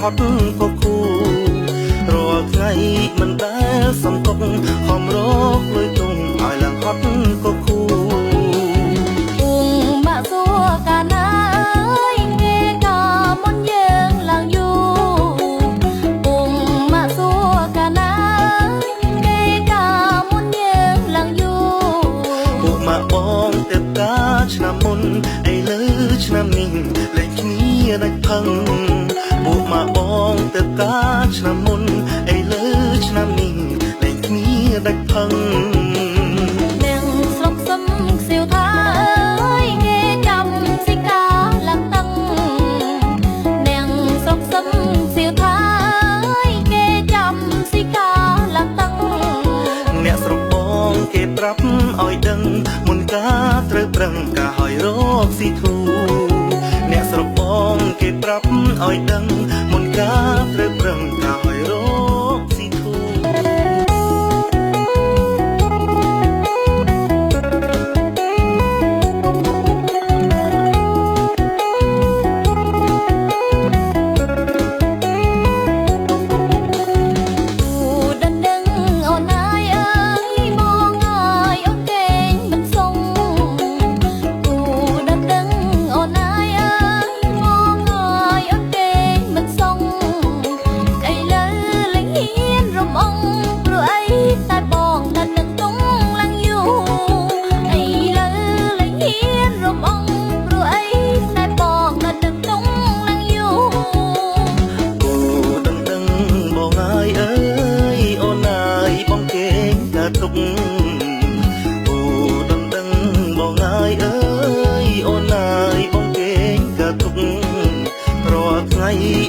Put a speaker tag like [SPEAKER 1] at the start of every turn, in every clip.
[SPEAKER 1] ហត់ក៏គូរាល់ថ្ងៃមិនដែលសំទុកខំរកលុយទុំឲ្យឡើងហត់ក៏គូ
[SPEAKER 2] ពុងបាក់សួរកាលណាអើយគេក៏មុនយើងឡើងយូរពុងបាក់សួរកាលណាគេក៏មុនយើងឡើងយូរ
[SPEAKER 1] ពួកម៉ាក់បងទៅតាឆ្នាំមុនឥឡូវឆ្នាំនេះលេខគ្នាដាច់ផឹងពួកម៉ាក់បងទៅតាឆ្នាំមុនឥឡូវឆ្នាំនេះលេខគ្នាដាច់ផឹង
[SPEAKER 2] នឹងស្រុកសឹមខ្សៀវថាអើយគេចាំសិកាឡើងតឹងនឹងស្រុកសឹមខ្សៀវថាអើយគេចាំសិកាឡើងតឹង
[SPEAKER 1] អ្នកស្រុកបងគេប្រាប់ឲ្យដឹងមុនការត្រូវប្រឹងការឲ្យរកស៊ីធូអ្នកស្រុកបងគេប្រាប់ឲ្យដឹងមុនការត្រូវប្រឹងការឲ្យរកស៊ីធូ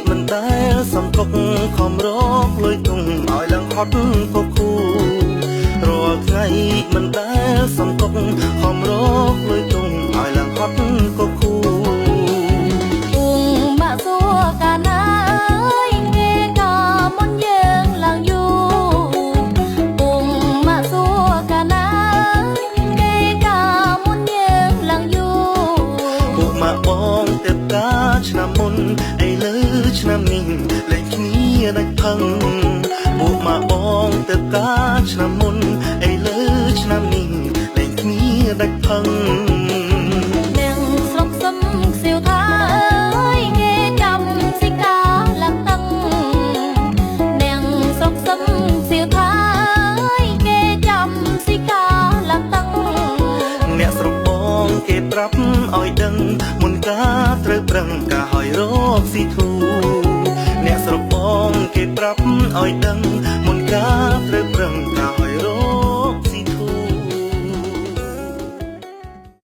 [SPEAKER 1] មិនដែលសំទុកខំរកលុយទុំឲ្យឡើងហត់ក៏គូរាល់ថ្ងៃមិនដែលសំទុកខំរកលុយទុំឲ្យឡើងហត់ក៏គូ
[SPEAKER 2] ពុងបាក់សួរកាលណាអើយគេក៏មុនយើងឡើងយូរពុងបាក់សួរកាលណាគេក៏មុនយើងឡើងយូរ
[SPEAKER 1] ពួកម៉ាក់បងទៅតាឆ្នាំមុនឥឡូវឆ្នាំនេះលេខគ្នាដាច់ផឹងពួកម៉ាក់បងទៅតាឆ្នាំមុនឥឡូវឆ្នាំនេះលេខគ្នាដាច់ផឹង
[SPEAKER 2] នឹងស្រុកសឹមខ្សៀវថាអើយគេចាំសិកាឡើងតឹងនឹងស្រុកសឹមខ្សៀវថាអើយគេចាំសិកាឡើងតឹង
[SPEAKER 1] អ្នកស្រុកបងគេប្រាប់ឲ្យដឹងមុនការត្រូវប្រឹងការឲ្យរកស៊ីធូអ្នកស្រុកបងគេប្រាប់ឲ្យដឹងមុនការ